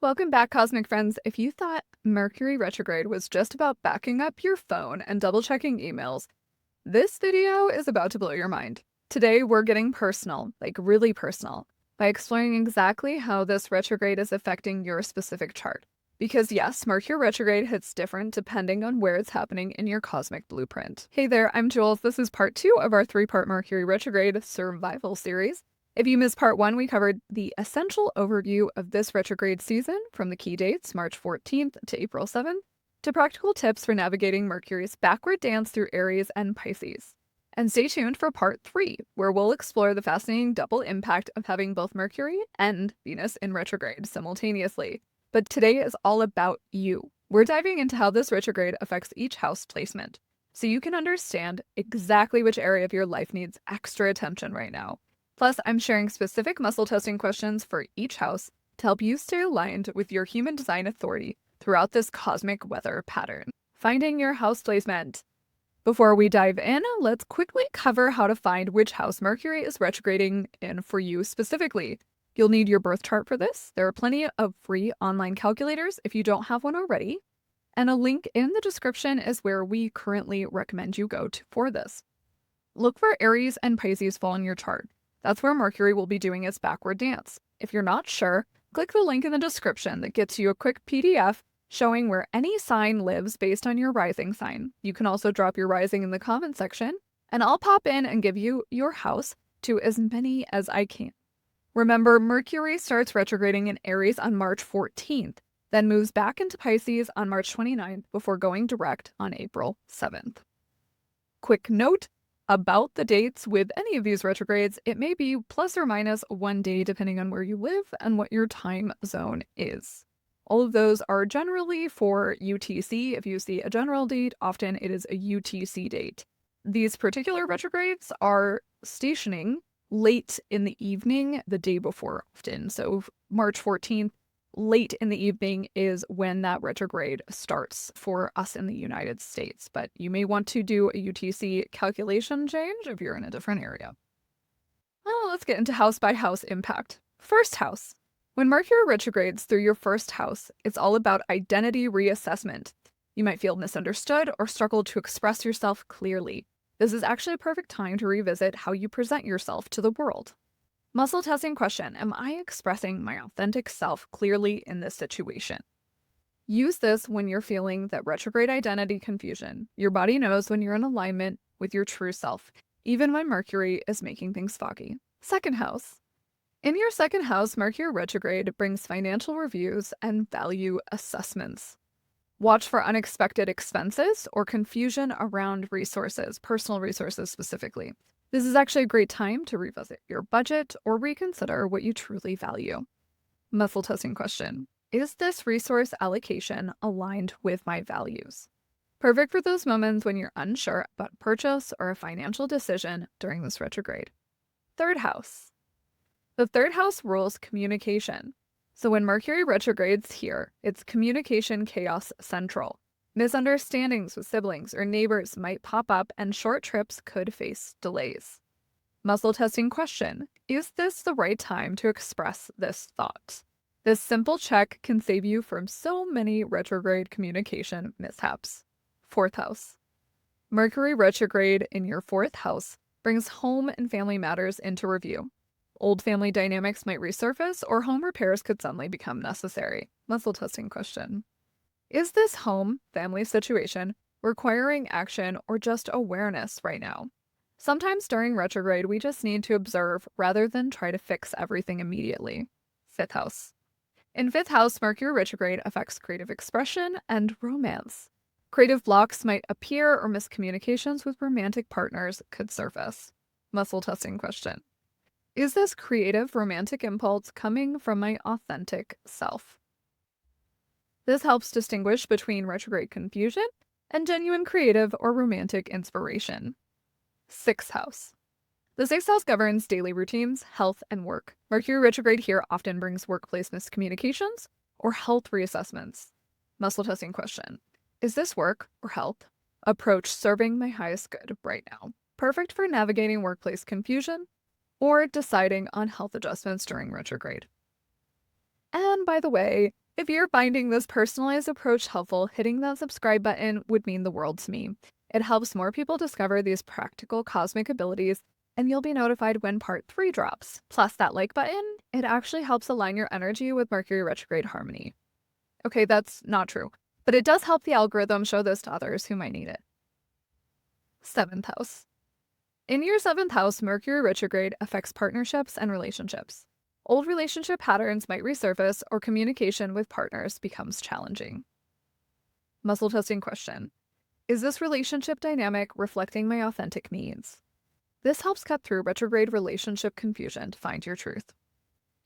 Welcome back, Cosmic Friends. If you thought Mercury Retrograde was just about backing up your phone and double-checking emails, this video is about to blow your mind. Today, we're getting personal, like really personal, by exploring exactly how this retrograde is affecting your specific chart. Because yes, Mercury Retrograde hits different depending on where it's happening in your cosmic blueprint. Hey there, I'm Jules. This is part 2 of our 3-part Mercury Retrograde survival series. If you missed part 1, we covered the essential overview of this retrograde season from the key dates, March 14th to April 7th, to practical tips for navigating Mercury's backward dance through Aries and Pisces. And stay tuned for part 3, where we'll explore the fascinating double impact of having both Mercury and Venus in retrograde simultaneously. But today is all about you. We're diving into how this retrograde affects each house placement, so you can understand exactly which area of your life needs extra attention right now. Plus, I'm sharing specific muscle testing questions for each house to help you stay aligned with your human design authority throughout this cosmic weather pattern. Finding your house placement. Before we dive in, let's quickly cover how to find which house Mercury is retrograding in for you specifically. You'll need your birth chart for this. There are plenty of free online calculators if you don't have one already. And a link in the description is where we currently recommend you go to for this. Look for Aries and Pisces fall in your chart. That's where Mercury will be doing its backward dance. If you're not sure, click the link in the description that gets you a quick PDF showing where any sign lives based on your rising sign. You can also drop your rising in the comment section, and I'll pop in and give you your house to as many as I can. Remember, Mercury starts retrograding in Aries on March 14th, then moves back into Pisces on March 29th before going direct on April 7th. Quick note about the dates with any of these retrogrades, it may be plus or minus 1 day depending on where you live and what your time zone is. All of those are generally for UTC. If you see a general date, often it is a UTC date. These particular retrogrades are stationing late in the evening the day before often. So March 14th, late in the evening is when that retrograde starts for us in the United States, but you may want to do a UTC calculation change if you're in a different area. Well, let's get into house by house impact. First house. When Mercury retrogrades through your first house, it's all about identity reassessment. You might feel misunderstood or struggle to express yourself clearly. This is actually a perfect time to revisit how you present yourself to the world. Muscle testing question. Am I expressing my authentic self clearly in this situation? Use this when you're feeling that retrograde identity confusion. Your body knows when you're in alignment with your true self, even when Mercury is making things foggy. Second house. In your second house, Mercury retrograde brings financial reviews and value assessments. Watch for unexpected expenses or confusion around resources, personal resources specifically. This is actually a great time to revisit your budget or reconsider what you truly value. Muscle testing question. Is this resource allocation aligned with my values? Perfect for those moments when you're unsure about a purchase or a financial decision during this retrograde. Third house. The third house rules communication. So when Mercury retrogrades here, it's communication chaos central. Misunderstandings with siblings or neighbors might pop up and short trips could face delays. Muscle testing question. Is this the right time to express this thought? This simple check can save you from so many retrograde communication mishaps. Fourth house. Mercury retrograde in your fourth house brings home and family matters into review. Old family dynamics might resurface or home repairs could suddenly become necessary. Muscle testing question. Is this home, family situation requiring action or just awareness right now? Sometimes during retrograde, we just need to observe rather than try to fix everything immediately. Fifth house. In fifth house, Mercury retrograde affects creative expression and romance. Creative blocks might appear or miscommunications with romantic partners could surface. Muscle testing question. Is this creative romantic impulse coming from my authentic self? This helps distinguish between retrograde confusion and genuine creative or romantic inspiration. Sixth house. The sixth house governs daily routines, health, and work. Mercury retrograde here often brings workplace miscommunications or health reassessments. Muscle testing question. Is this work or health approach serving my highest good right now? Perfect for navigating workplace confusion or deciding on health adjustments during retrograde. And by the way, If you're finding this personalized approach helpful, hitting that subscribe button would mean the world to me. It helps more people discover these practical cosmic abilities, and you'll be notified when part 3 drops. Plus, that like button, it actually helps align your energy with Mercury retrograde harmony. Okay, that's not true, but it does help the algorithm show this to others who might need it. 7th house. In your 7th house, Mercury retrograde affects partnerships and relationships. Old relationship patterns might resurface, or communication with partners becomes challenging. Muscle testing question. Is this relationship dynamic reflecting my authentic needs? This helps cut through retrograde relationship confusion to find your truth.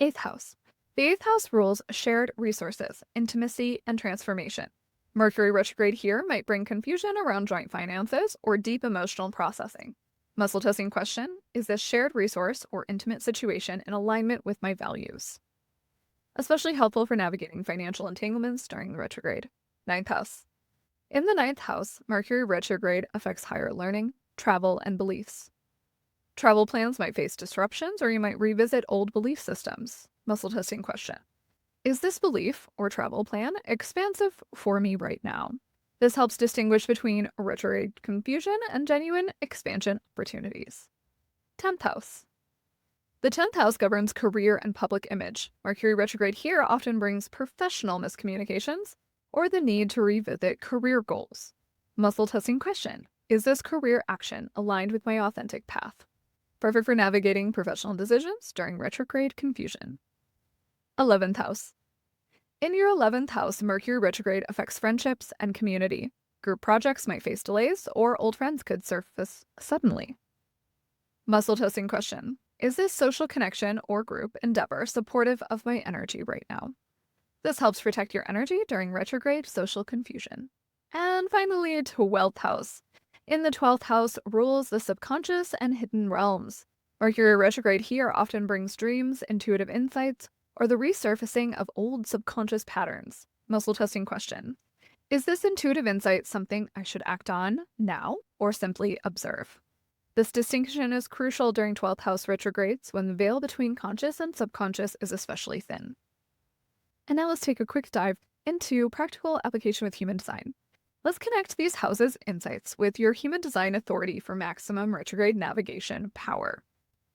8th house. The 8th house rules shared resources, intimacy, and transformation. Mercury retrograde here might bring confusion around joint finances or deep emotional processing. Muscle testing question. Is this shared resource or intimate situation in alignment with my values? Especially helpful for navigating financial entanglements during the retrograde. 9th house. In the 9th house, Mercury retrograde affects higher learning, travel, and beliefs. Travel plans might face disruptions, or you might revisit old belief systems. Muscle testing question. Is this belief or travel plan expansive for me right now? This helps distinguish between retrograde confusion and genuine expansion opportunities. 10th house. The 10th house governs career and public image. Mercury retrograde here often brings professional miscommunications or the need to revisit career goals. Muscle testing question. Is this career action aligned with my authentic path? Perfect for navigating professional decisions during retrograde confusion. 11th house. In your 11th house, Mercury retrograde affects friendships and community. Group projects might face delays, or old friends could surface suddenly. Muscle testing question. Is this social connection or group endeavor supportive of my energy right now? This helps protect your energy during retrograde social confusion. And finally, 12th house. In the 12th house rules the subconscious and hidden realms. Mercury retrograde here often brings dreams, intuitive insights, or the resurfacing of old subconscious patterns. Muscle testing question. Is this intuitive insight something I should act on now or simply observe? This distinction is crucial during 12th house retrogrades when the veil between conscious and subconscious is especially thin. And now let's take a quick dive into practical application with human design. Let's connect these houses' insights with your human design authority for maximum retrograde navigation power.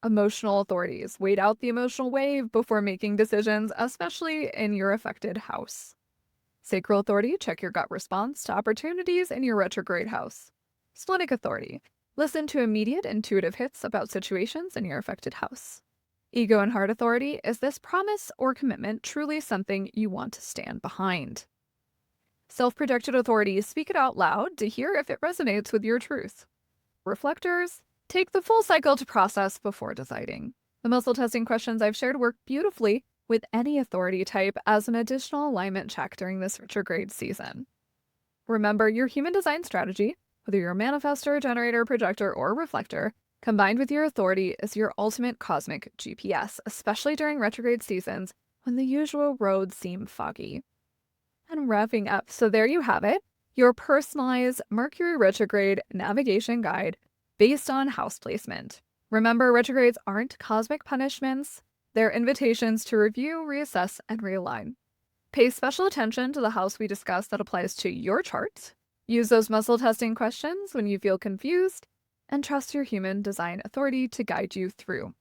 Emotional authorities. Wait out the emotional wave before making decisions, especially in your affected house. Sacral authority. Check your gut response to opportunities in your retrograde house. Splenic authority. Listen to immediate intuitive hits about situations in your affected house. Ego and heart authority. Is this promise or commitment truly something you want to stand behind? Self-projected authority. Speak it out loud to hear if it resonates with your truth. Reflectors. Take the full cycle to process before deciding. The muscle testing questions I've shared work beautifully with any authority type as an additional alignment check during this retrograde season. Remember, your human design strategy, whether you're a manifestor, generator, projector, or reflector, combined with your authority is your ultimate cosmic GPS, especially during retrograde seasons when the usual roads seem foggy. And wrapping up, so there you have it, your personalized Mercury retrograde navigation guide based on house placement. Remember, retrogrades aren't cosmic punishments, they're invitations to review, reassess, and realign. Pay special attention to the house we discussed that applies to your chart. Use those muscle testing questions when you feel confused, and trust your human design authority to guide you through.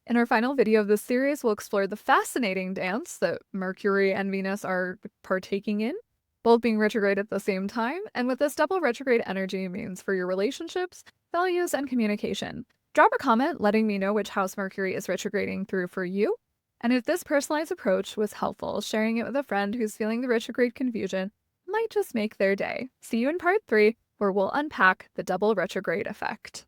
In our final video of this series, we'll explore the fascinating dance that Mercury and Venus are partaking in, both being retrograde at the same time, and what this double retrograde energy means for your relationships, values, and communication. Drop a comment letting me know which house Mercury is retrograding through for you, and if this personalized approach was helpful, sharing it with a friend who's feeling the retrograde confusion might just make their day. See you in part 3, where we'll unpack the double retrograde effect.